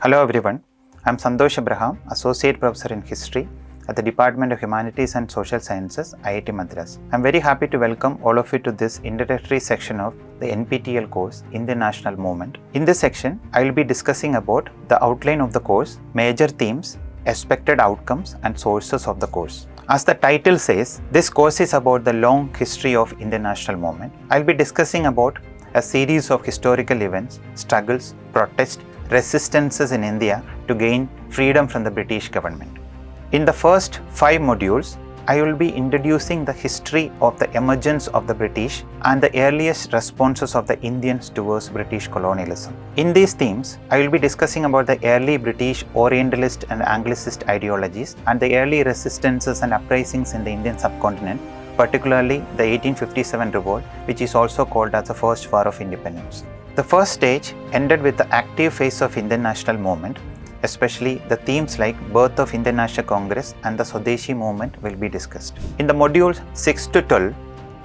Hello everyone, I am Santosh Abraham, Associate Professor in History at the Department of Humanities and Social Sciences, IIT Madras. I am very happy to welcome all of you to this introductory section of the NPTEL course, Indian National Movement. In this section, I will be discussing about the outline of the course, major themes, expected outcomes and sources of the course. As the title says, this course is about the long history of Indian National Movement. I will be discussing about a series of historical events, struggles, protests, resistances in India to gain freedom from the British government. In the first 5 modules, I will be introducing the history of the emergence of the British and the earliest responses of the Indians towards British colonialism. In these themes, I will be discussing about the early British Orientalist and Anglicist ideologies and the early resistances and uprisings in the Indian subcontinent, particularly the 1857 revolt, which is also called as the First War of Independence. The first stage ended with the active phase of Indian National Movement, especially the themes like birth of Indian National Congress and the Swadeshi movement will be discussed. In the modules 6 to 12,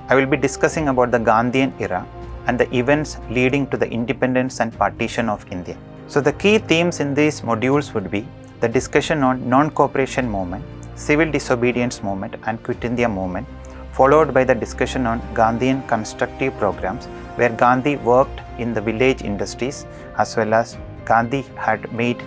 I will be discussing about the Gandhian era and the events leading to the independence and partition of India. So the key themes in these modules would be the discussion on non-cooperation movement, civil disobedience movement and Quit India movement, followed by the discussion on Gandhian constructive programs where Gandhi worked in the village industries as well as Gandhi had made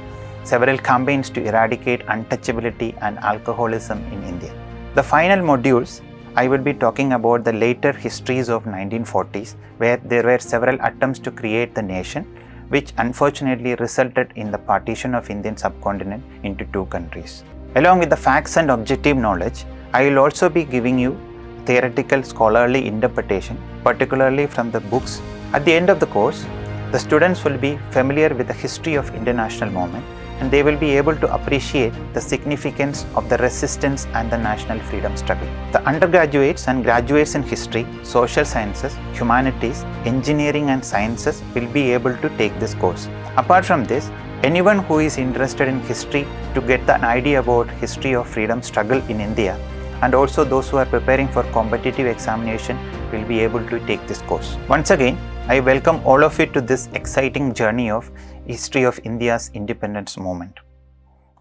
several campaigns to eradicate untouchability and alcoholism in India. The final modules, I will be talking about the later histories of 1940s where there were several attempts to create the nation which unfortunately resulted in the partition of Indian subcontinent into 2 countries. Along with the facts and objective knowledge, I will also be giving you theoretical scholarly interpretation, particularly from the books. At the end of the course, the students will be familiar with the history of Indian National Movement and they will be able to appreciate the significance of the resistance and the national freedom struggle. The undergraduates and graduates in history, social sciences, humanities, engineering and sciences will be able to take this course. Apart from this, anyone who is interested in history to get an idea about history of freedom struggle in India and also those who are preparing for competitive examination will be able to take this course. Once again, I welcome all of you to this exciting journey of history of India's independence movement.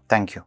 Thank you.